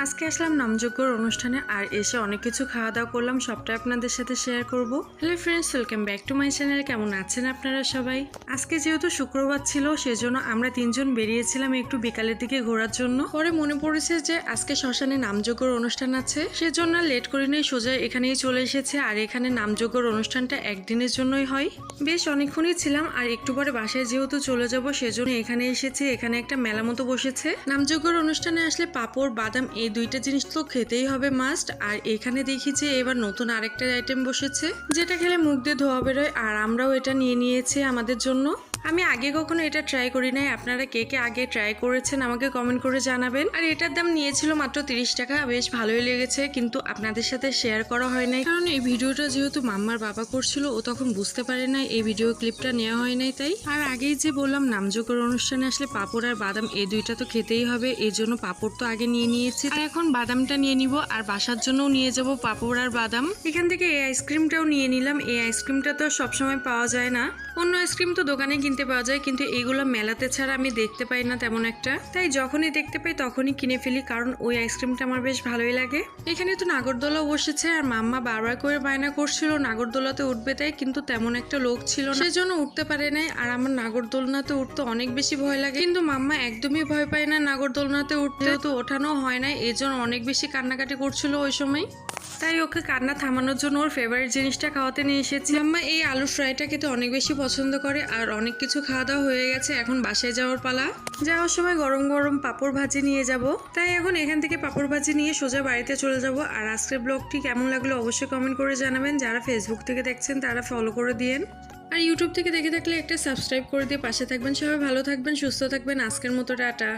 আজকে আসলাম নামযজ্ঞর অনুষ্ঠানে আর এসে অনেক কিছু খাওয়া দাওয়া করলাম, সবটা আপনাদের সাথে শেয়ার করব। Hello friends, welcome back to my channel. কেমন আছেন আপনারা সবাই? আজকে যেহেতু শুক্রবার ছিল সেজন্য আমরা তিনজন বেরিয়েছিলাম একটু বিকালের দিকে ঘোরার জন্য। পরে মনে পড়েছে যে আজকে শ্মশানে নামযজ্ঞর অনুষ্ঠান আছে, সেজন্য লেট করে নিয়ে সোজা এখানেই চলে এসেছে। আর এখানে নামযজ্ঞর অনুষ্ঠানটা একদিনের জন্যই হয়। বেশ অনেকক্ষণই ছিলাম আর একটু পরে বাসায় যেহেতু চলে যাব সেজন্য এখানে এসেছি। এখানে একটা মেলা মতো বসেছে। নামযজ্ঞর অনুষ্ঠানে আসলে পাঁপড় বাদাম এই দুইটা জিনিস তো খেতেই হবে মাস্ট। আর এখানে দেখি যে এবার নতুন আরেকটা আইটেম বসেছে যেটা খেলে মুখ দিয়ে ধোয়া বেরোয়, আর আমরাও এটা নিয়ে নিয়েছি আমাদের জন্য। আমি আগে কখনো এটা ট্রাই করি নাই, আপনারা কে কে আগে ট্রাই করেছেন আমাকে কমেন্ট করে জানাবেন। আর এটার দাম নিয়েছিল মাত্র 30 টাকা, বেশ ভালোই লেগেছে, কিন্তু আপনাদের সাথে শেয়ার করা হয় নাই কারণ এই ভিডিওটা যেহেতু মাম্মার বাবা করছিল ও তখন বুঝতে পারে না এই ভিডিও ক্লিপটা নেওয়া হয় নাই তাই। আর আগেই যে বললাম নামযজ্ঞের অনুষ্ঠানে আসলে পাঁপড় আর বাদাম এই দুইটা তো খেতেই হবে, এই জন্য পাঁপড় তো আগে নিয়ে নিয়েছি। আর এখন বাদামটা নিয়ে নিব আর বাসার জন্যও নিয়ে যাব পাঁপড় আর বাদাম। এখান থেকে এই আইসক্রিমটাও নিয়ে নিলাম। এই আইসক্রিমটা তো সবসময় পাওয়া যায় না, অন্য আইসক্রিম তো দোকানে কিনতে পাওয়া যায়, কিন্তু এইগুলো মেলাতে ছাড়া আমি দেখতে পাই না তেমন একটা, তাই যখনই দেখতে পাই তখনই কিনে ফেলি কারণ ওই আইসক্রিমটা আমার বেশ ভালোই লাগে। এখানে তো নাগরদোলাও বসেছে আর মাম্মা বারবার করে বায়না করছিল নাগরদোলাতে উঠবে তাই, কিন্তু তেমন একটা লোক ছিল না সেজন্য উঠতে পারে নাই। আর আমার নাগরদোলনাতে উঠতে অনেক বেশি ভয় লাগে, কিন্তু মাম্মা একদমই ভয় পায় না নাগরদোলনাতে উঠতে, তো ওঠানো হয় না, এই জন্য অনেক বেশি কান্নাকাটি করছিল ওই সময়। তাই ওকে কান্না থামানোর জন্য ওর ফেভারিট জিনিসটা খাওয়াতে নিয়ে এসেছি। মাম্মা এই আলু ফ্রাইটা খেতে অনেক বেশি পছন্দ করে। আর অনেক কিছু খাওয়া দাওয়া হয়ে গেছে, এখন বাসায় যাওয়ার পালা। যাওয়ার সময় গরম গরম পাঁপড় ভাজি নিয়ে যাব, তাই এখন এখান থেকে পাঁপড় ভাজি নিয়ে সোজা বাড়িতে চলে যাব। আর আজকের ব্লগটি কেমন লাগলো অবশ্যই কমেন্ট করে জানাবেন। যারা ফেসবুক থেকে দেখছেন তারা ফলো করে দিয়েন, আর ইউটিউব থেকে দেখে থাকলে একটা সাবস্ক্রাইব করে দিয়ে পাশে থাকবেন। সবাই ভালো থাকবেন, সুস্থ থাকবেন। আজকের মতো টাটা।